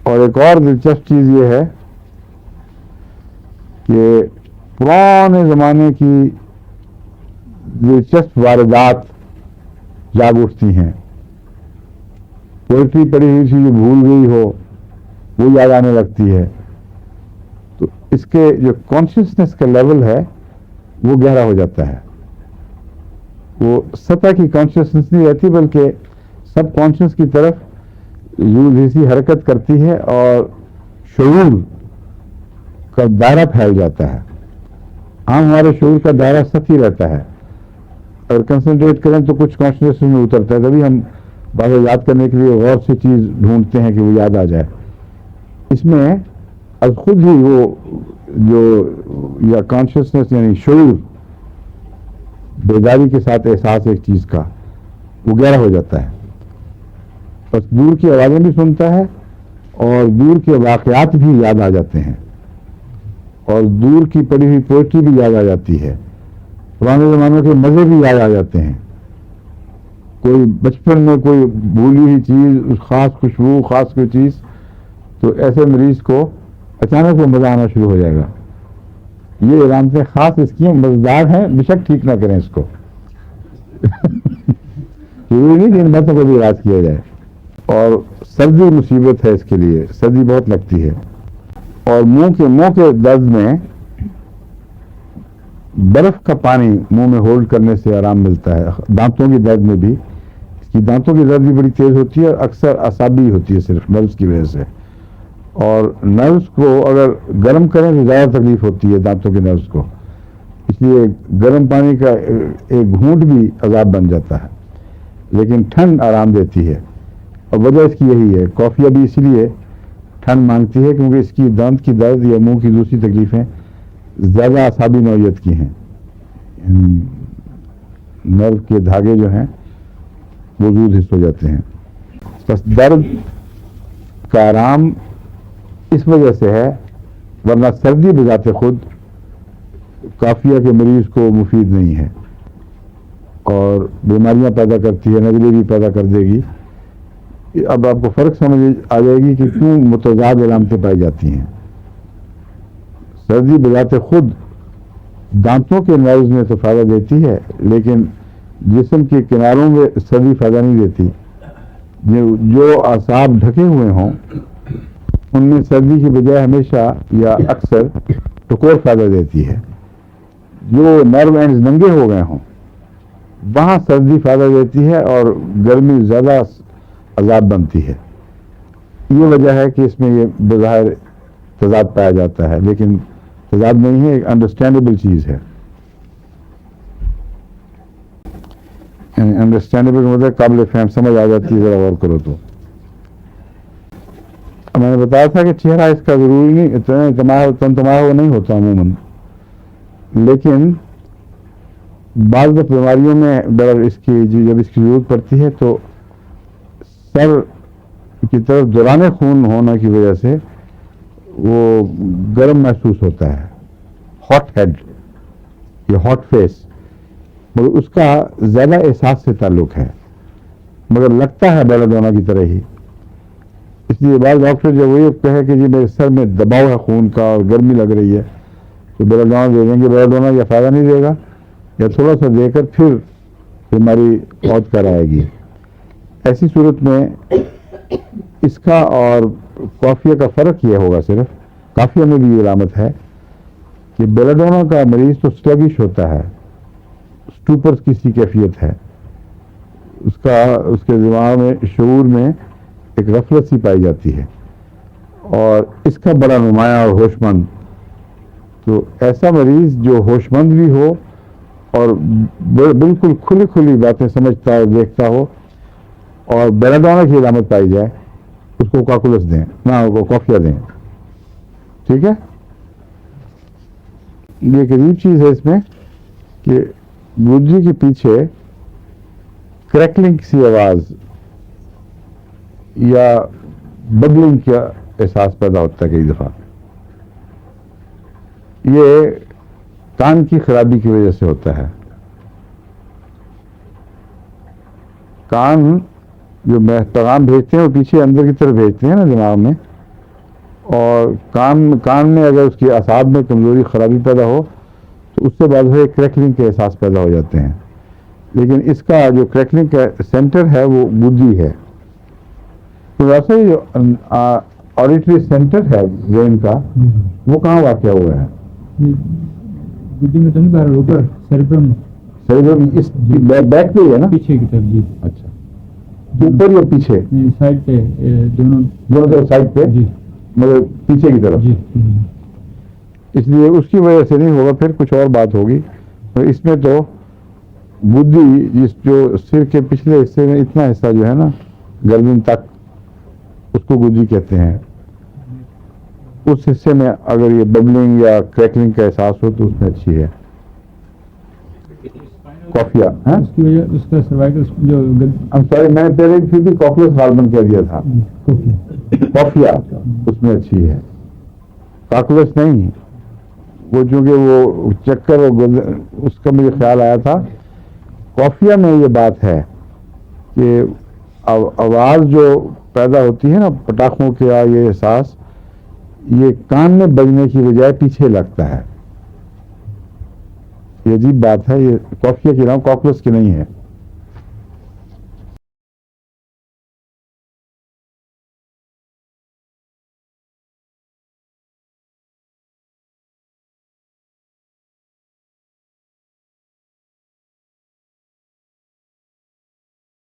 اور ایک اور دلچسپ چیز یہ ہے کہ پرانے زمانے کی دلچسپ واردات جاگ اٹھتی ہیں. پوئٹری پڑھی ہوئی تھی جو بھول گئی ہو وہ یاد آنے لگتی ہے. تو اس کے جو کانشیسنیس کا لیول ہے وہ گہرا ہو جاتا ہے. وہ سطح کی کانشیسنیس نہیں رہتی بلکہ سب کانشیس کی طرف یوں جیسی حرکت کرتی ہے اور شعور کا دائرہ پھیل جاتا ہے. ہاں ہمارے شعور کا دائرہ سطحی رہتا ہے. اگر کنسنٹریٹ کریں تو کچھ کانشیسنیس میں اترتا ہے, تبھی ہم باتیں یاد کرنے کے لیے غور سے چیز ڈھونڈتے ہیں کہ وہ یاد آ جائے. اس میں از خود ہی وہ جو یا کانشیسنیس یعنی شعور بیداری کے ساتھ احساس ایک چیز کا وہ گہرا ہو جاتا ہے. بس دور کی آوازیں بھی سنتا ہے اور دور کے واقعات بھی یاد آ جاتے ہیں اور دور کی پڑھی ہوئی پوئٹری بھی یاد آ جاتی ہے. پرانے زمانوں کے مزے بھی یاد آ جاتے ہیں. کوئی بچپن میں کوئی بھولی ہوئی چیز, خاص خوشبو, خاص کوئی چیز, تو ایسے مریض کو اچانک وہ مزہ آنا شروع ہو جائے گا. یہ علامتیں خاص اس کی مزدار ہیں, بے شک ٹھیک نہ کریں اس کو. ضروری نہیں کہ ان باتوں کو بھی علاج کیا جائے. اور سردی مصیبت ہے اس کے لیے, سردی بہت لگتی ہے. اور منہ کے درد میں برف کا پانی منہ میں ہولڈ کرنے سے آرام ملتا ہے. دانتوں کی درد میں بھی, اس کی دانتوں کی درد بھی بڑی تیز ہوتی ہے اور اکثر اعصابی ہوتی ہے صرف نروز کی وجہ سے. اور نروز کو اگر گرم کریں تو زیادہ تکلیف ہوتی ہے دانتوں کے نروز کو, اس لیے گرم پانی کا ایک گھونٹ بھی عذاب بن جاتا ہے. لیکن ٹھنڈ آرام دیتی ہے اور وجہ اس کی یہی ہے. کافیہ بھی اسی لیے ٹھنڈ مانگتی ہے کیونکہ اس کی دانت کی درد یا منہ کی دوسری تکلیفیں زیادہ اعصابی نوعیت کی ہیں, یعنی نرو کے دھاگے جو ہیں وہ زود حس ہو جاتے ہیں. بس درد کا آرام اس وجہ سے ہے, ورنہ سردی بذات خود کافیہ کے مریض کو مفید نہیں ہے اور بیماریاں پیدا کرتی ہے, نزلے بھی پیدا کر دے گی. اب آپ کو فرق سمجھ آ جائے گی کہ کیوں متضاد علامتیں پائی جاتی ہیں. سردی بذات خود دانتوں کے نروز میں تو فائدہ دیتی ہے, لیکن جسم کے کناروں میں سردی فائدہ نہیں دیتی. جو اعصاب ڈھکے ہوئے ہوں ان میں سردی کی بجائے ہمیشہ یا اکثر ٹکور فائدہ دیتی ہے. جو نرو اینڈز ننگے ہو گئے ہوں وہاں سردی فائدہ دیتی ہے اور گرمی زیادہ عذاب بنتی ہے. یہ وجہ ہے کہ اس میں یہ بظاہر تضاد پایا جاتا ہے, لیکن تضاد نہیں ہے, ایک انڈرسٹینڈیبل چیز ہے. یعنی انڈرسٹینڈیبل مطلب قابل فہم, سمجھ آ جاتی ہے ذرا غور کرو تو. میں نے بتایا تھا کہ چہرہ اس کا ضروری نہیں تنتما ہوا نہیں ہوتا عموماً, لیکن بعض بیماریوں میں اس کی جب اس کی ضرورت پڑتی ہے تو سر کی طرف دوران خون ہونے کی وجہ سے وہ گرم محسوس ہوتا ہے, ہاٹ ہیڈ یا ہاٹ فیس, مگر اس کا زیادہ احساس سے تعلق ہے, مگر لگتا ہے بیلڈونا کی طرح ہی. اس لیے بعض ڈاکٹر جب وہ یہ کہے کہ جی میرے سر میں دباؤ ہے خون کا اور گرمی لگ رہی ہے تو بیلڈونا دے دیں گے. بیلڈونا یا فائدہ نہیں دے گا یا تھوڑا سا دے کر پھر بیماری موت کر آئے گی. ایسی صورت میں اس کا اور کافیہ کا فرق یہ ہوگا, صرف کافیہ میں بھی یہ علامت ہے کہ بیلڈونا کا مریض تو سلگش ہوتا ہے, اسٹوپرز کی سی کیفیت ہے, اس کے دماغ میں شعور میں ایک غفلت سی پائی جاتی ہے, اور اس کا بڑا نمایاں اور ہوش مند. تو ایسا مریض جو ہوش مند بھی ہو اور بالکل کھلی کھلی باتیں سمجھتا ہو, دیکھتا ہو, اور بیلڈونا کی علامت پائی جائے, اس کو کاکولس دیں, نہ وہ کافیہ دیں. ٹھیک ہے. یہ ایک عجیب چیز ہے اس میں کہ گرجی کے پیچھے کریکلنگ سی آواز یا ببلنگ کا احساس پیدا ہوتا ہے کئی دفعہ. یہ کان کی خرابی کی وجہ سے ہوتا ہے. کان جو پیغام بھیجتے ہیں وہ پیچھے اندر کی طرف بھیجتے ہیں نا دماغ میں, اور کان میں اگر اس کی اعصاب میں کمزوری خرابی پیدا ہو تو اس سے بعد کریکلنگ کے احساس پیدا ہو جاتے ہیں. لیکن اس کا جو کریکلنگ کا سینٹر ہے وہ بدھی ہے. تو ویسے جو آڈیٹری سینٹر ہے برین کا وہ کہاں واقع ہوا ہے؟ بدھی میں تو نہیں، باہر اوپر سیریبرم اس بیک پہ ہے نا؟ پیچھے کی طرف. جی اچھا، اوپر یا پیچھے؟ سائڈ پہ، دونوں سائڈ پہ، جی مطلب پیچھے کی طرف. جی. اس لیے اس کی وجہ سے نہیں ہوگا، پھر کچھ اور بات ہوگی. تو اس میں تو بدھی جو سر کے پچھلے حصے میں اتنا حصہ جو ہے نا گردن تک، اس کو بدھی کہتے ہیں. اس حصے میں اگر یہ ببلنگ یا کریکلنگ کا احساس ہو تو اس میں اچھی ہے. کوفیا، اس کی وجہ اس کا سروائکل جو سوری میں نے پہلے پھر بھی کوکلس ہارمون کہہ دیا تھا. کوفیا اس میں اچھی ہے، کاکلس نہیں. وہ چونکہ وہ چکر اس کا مجھے خیال آیا تھا. کوفیا میں یہ بات ہے کہ آواز جو پیدا ہوتی ہے نا پٹاخوں کا، یہ احساس یہ کان میں بجنے کی بجائے پیچھے لگتا ہے. یہ عجیب بات ہے، یہ کوفیا کی نام کوکلس کی نہیں ہے.